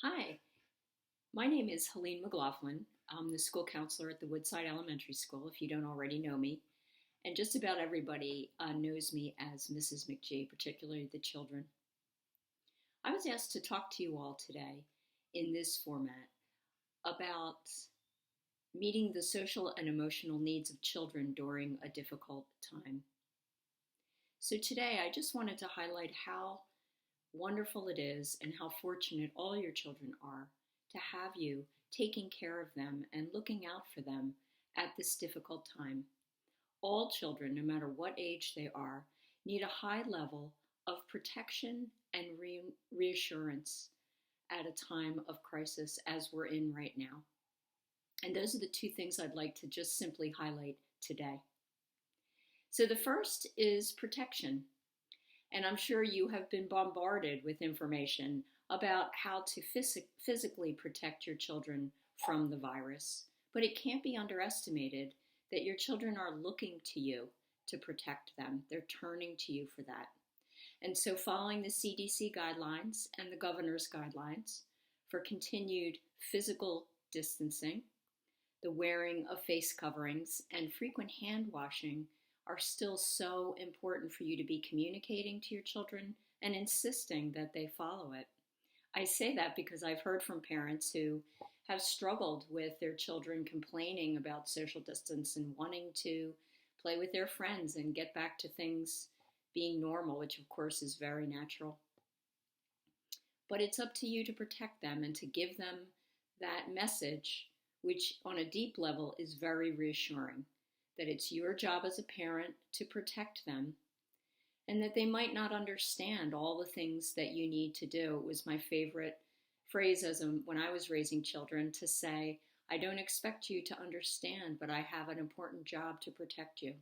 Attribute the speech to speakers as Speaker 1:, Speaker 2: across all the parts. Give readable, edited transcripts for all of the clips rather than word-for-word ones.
Speaker 1: Hi, my name is Helene McGlauflin. I'm the school counselor at the Woodside Elementary School, if you don't already know me. And just about everybody knows me as Mrs. McG, particularly the children. I was asked to talk to you all today in this format about meeting the social and emotional needs of children during a difficult time. So today I just wanted to highlight how wonderful it is and how fortunate all your children are to have you taking care of them and looking out for them at this difficult time. All children, no matter what age they are, need a high level of protection and reassurance at a time of crisis as we're in right now. And those are the two things I'd like to just simply highlight today. So the first is protection. And I'm sure you have been bombarded with information about how to physically protect your children from the virus. But it can't be underestimated that your children are looking to you to protect them. They're turning to you for that. And so following the CDC guidelines and the governor's guidelines for continued physical distancing, the wearing of face coverings, and frequent hand washing are still so important for you to be communicating to your children and insisting that they follow it. I say that because I've heard from parents who have struggled with their children complaining about social distance and wanting to play with their friends and get back to things being normal, which of course is very natural. But it's up to you to protect them and to give them that message, which on a deep level is very reassuring, that it's your job as a parent to protect them and that they might not understand all the things that you need to do. It was my favorite phrase when I was raising children to say, I don't expect you to understand, but I have an important job to protect you.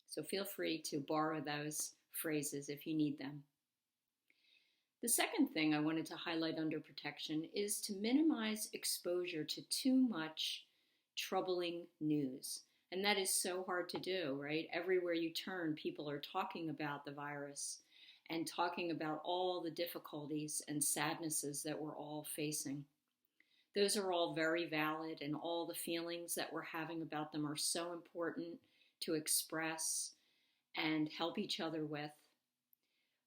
Speaker 1: So feel free to borrow those phrases if you need them. The second thing I wanted to highlight under protection is to minimize exposure to too much troubling news. And that is so hard to do, right? Everywhere you turn, people are talking about the virus and talking about all the difficulties and sadnesses that we're all facing. Those are all very valid, and all the feelings that we're having about them are so important to express and help each other with.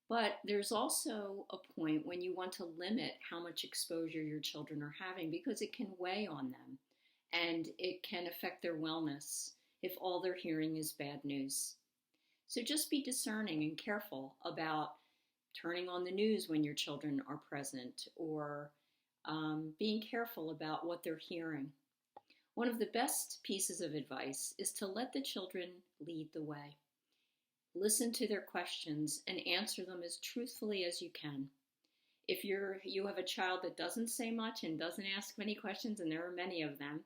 Speaker 1: But there's also a point when you want to limit how much exposure your children are having because it can weigh on them and it can affect their wellness if all they're hearing is bad news. So just be discerning and careful about turning on the news when your children are present or being careful about what they're hearing. One of the best pieces of advice is to let the children lead the way. Listen to their questions and answer them as truthfully as you can. If you have a child that doesn't say much and doesn't ask many questions, and there are many of them,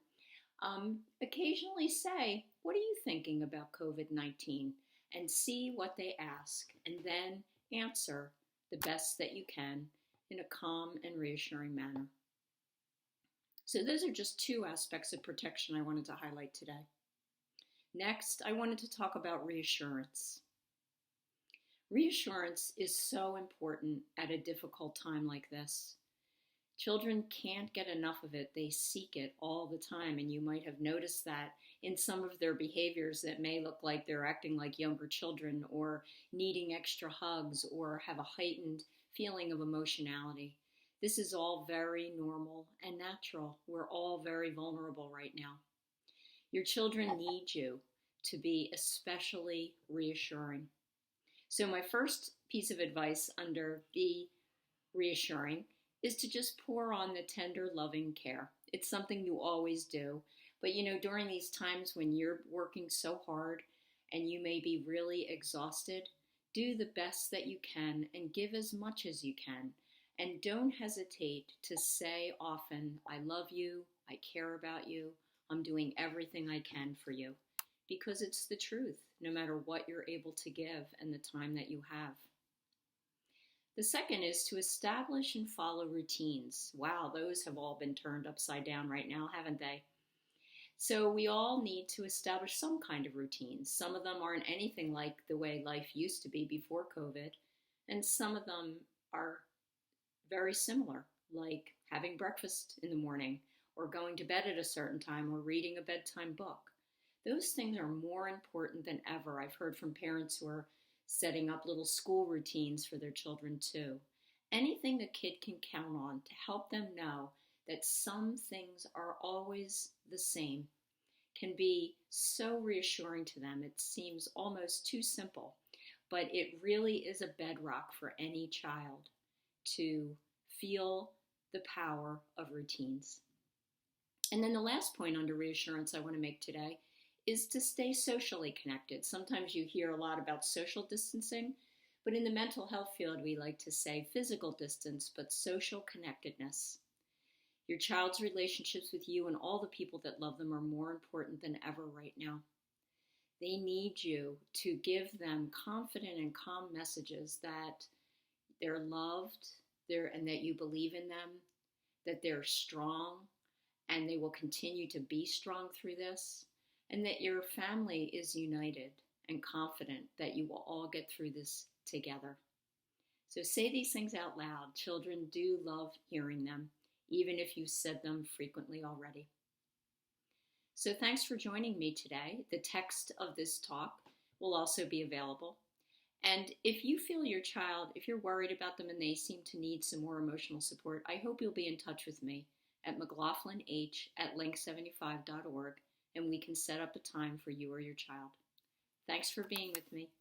Speaker 1: occasionally say, what are you thinking about COVID-19? And see what they ask, and then answer the best that you can in a calm and reassuring manner. So those are just two aspects of protection I wanted to highlight today. Next, I wanted to talk about reassurance. Reassurance is so important at a difficult time like this. Children can't get enough of it. They seek it all the time, and you might have noticed that in some of their behaviors that may look like they're acting like younger children or needing extra hugs or have a heightened feeling of emotionality. This is all very normal and natural. We're all very vulnerable right now. Your children need you to be especially reassuring. So my first piece of advice under be reassuring is to just pour on the tender, loving care. It's something you always do. But during these times when you're working so hard and you may be really exhausted, do the best that you can and give as much as you can. And don't hesitate to say often, I love you, I care about you, I'm doing everything I can for you. Because it's the truth, no matter what you're able to give and the time that you have. The second is to establish and follow routines. Wow, those have all been turned upside down right now, haven't they? So we all need to establish some kind of routines. Some of them aren't anything like the way life used to be before COVID, and some of them are very similar like having breakfast in the morning, or going to bed at a certain time, or reading a bedtime book. Those things are more important than ever. I've heard from parents who are setting up little school routines for their children too. Anything a kid can count on to help them know that some things are always the same can be so reassuring to them. It seems almost too simple, but it really is a bedrock for any child to feel the power of routines. And then the last point under reassurance I want to make today is to stay socially connected. Sometimes you hear a lot about social distancing, but in the mental health field, we like to say physical distance, but social connectedness. Your child's relationships with you and all the people that love them are more important than ever right now. They need you to give them confident and calm messages that they're loved, and that you believe in them, that they're strong, and they will continue to be strong through this, and that your family is united and confident that you will all get through this together. So say these things out loud. Children do love hearing them, even if you've said them frequently already. So thanks for joining me today. The text of this talk will also be available. And if you feel your child, if you're worried about them and they seem to need some more emotional support, I hope you'll be in touch with me at McGlaughlinH@link75.org, and we can set up a time for you or your child. Thanks for being with me.